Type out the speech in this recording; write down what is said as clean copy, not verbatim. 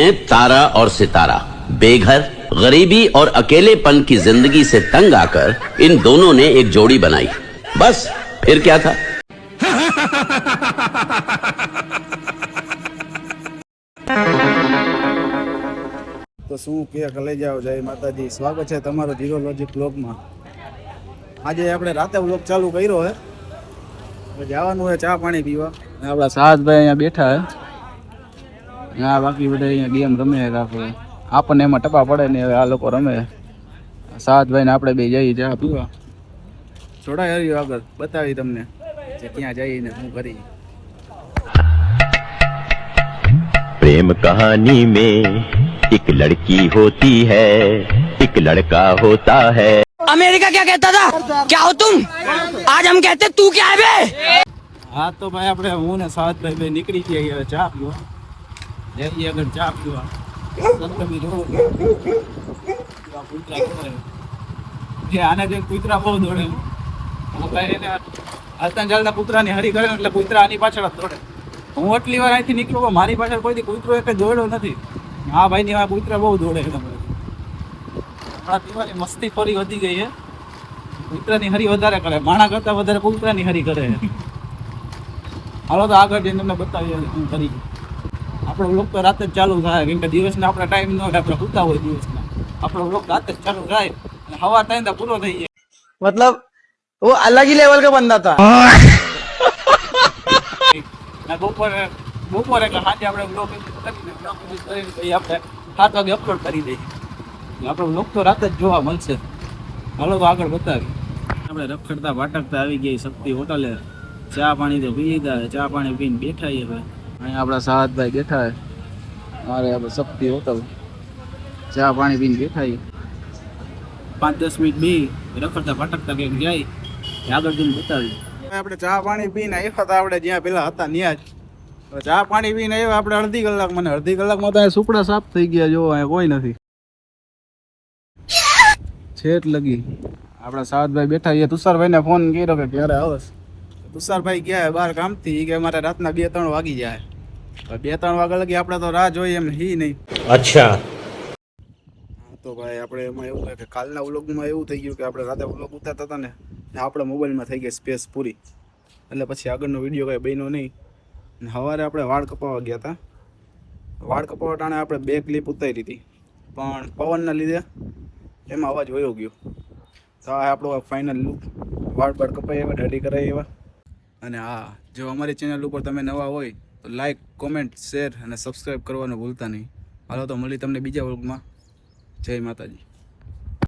हैं तारा और सितारा। बेघर, गरीबी और अकेलेपन की जिंदगी से तंग आकर इन दोनों ने एक जोड़ी बनाई। बस फिर क्या था। तो शू के लई जाओ। जय माताजी, स्वागत है तमारो जीरो लॉजिक ब्लॉग में। आज આપણે રાતે વ્લોગ ચાલુ કર્યો હે। હવે જવાનું હે ચા પાણી પીવા। આપણા સાહસભાઈ અહીંયા બેઠા હે। આ બાકી બધા અહીંયા ગેમ રમે હે। આપણને એમાં ટપા પડે ને હવે આ લોકો રમે। સાહસભાઈ ને આપણે બે જઈએ ચા પીવા। જોડાઈ રહ્યો આગળ બતાવી તમને કે ક્યાં જઈને શું કરી। प्रेम कहानी में एक लड़की होती है, एक लड़का होता है। अमेरिका क्या कहता था, क्या हो तुम? आज हम कहते तू क्या है बे? हाँ तो भाई આપણે હું ને સાહસભાઈ બે નીકળી ગયા હવે ચા પીવા। જઈએ આગળ ચા પીવા। સંતમી રોડ આને જે કૂતરા બહુ દોડે। હું ભાઈ એને હાલતા ચાલતા કૂતરાની હરી કરે એટલે કૂતરા આની પાછળ જ દોડે। હું એટલી વાર અહીંથી નીકળું મારી પાછળ કોઈથી કૂતરો એક દોડ્યો નથી। હા ભાઈની આ કૂતરા બહુ દોડે છે। આપણા દિવાળી મસ્તી ફરી વધી ગઈ છે। કૂતરાની હરી વધારે કરે, માણા કરતા વધારે કૂતરાની હરી કરે છે। હાલો તો આગળ જઈને તમને બતાવીએ શું કરી। આપણો વ્લોગ તો રાતે જ ચાલુ થાય કેમ કે દિવસના આપણે ટાઈમ ન હોય, આપણે સૂતા હોય દિવસના। આપણો વ્લોગ રાતે જ ચાલુ થાય અને હવા થાય તો પૂરો થઈ જાય। मतलब वो अलग ही लेवल का बंदा था। બપોરે એટલે સાંજે આપણે વ્લોગ કરીને આપણે 7 વાગે અપલોડ કરી દઈએ। આપણો વ્લોગ તો રાતે જ જોવા મળશે। હાલો તો આગળ બતાવી। આપણે રખડતા વાટકતા આવી ગઈ શક્તિ હોટલે। ચા પાણી તો પી લીધા, ચા પાણી પીને બેઠા હવે। અહીંયા આપણા સાહસભાઈ બેઠા છે। મારે આપણે શક્તિ હોટલ ચા પાણી પીને બેઠા 5-10 મિનિટ બી રખડતા વાટકતા કંઈક જાય આગળ જઈને બતાવી। આપણે ચા પાણી પીને આવ્યા હતા આપણે જ્યાં પેલા હતા ત્યાં જ। ચા પાણી પીને આવ્યા આપણે અડધી કલાક, મને અડધી કલાકમાં તો અહીંયા સુપડા સાફ થઈ ગયા। જો અહીંયા કોઈ નથી છેટ લગી। આપણા સાહસભાઈ બેઠા એ તુષારભાઈને ફોન કર્યો કે ક્યારે આવશ। તુષારભાઈ ગયા બહાર કામથી, કે મારે રાતના 2-3 વાગી જાય। 2-3 વાગ્યા લગી આપણે તો રાહ જોઈએ એમ હી નહીં। अच्छा તો ભાઈ આપણે એમાં એવું કે કાલના વ્લોગમાં એવું થઈ ગયું કે આપણે રાતે વ્લોગ ઉતારતા હતા ને આપણા મોબાઈલમાં થઈ ગઈ સ્પેસ પૂરી, એટલે પછી આગળનો વિડીયો કાંઈ બન્યો નહીં। સવારે આપણે વાળ કપાવવા ગયા હતા। વાળ કપાવવા ટાણે આપણે 2 ક્લિપ ઉતારી હતી, પણ પવનના લીધે એમાં અવાજ વયો ગયો। તો આ આપણો ફાઇનલ લુક, વાળ કપાઈ એવા રેડી કરાવી એવા। અને હા, જો અમારી ચેનલ ઉપર તમે નવા હોય તો લાઈક, કોમેન્ટ, શેર અને સબસ્ક્રાઈબ કરવાનું ભૂલતા નહીં। હાલો તો મળી તમને બીજા વ્લોગમાં। જય માતાજી।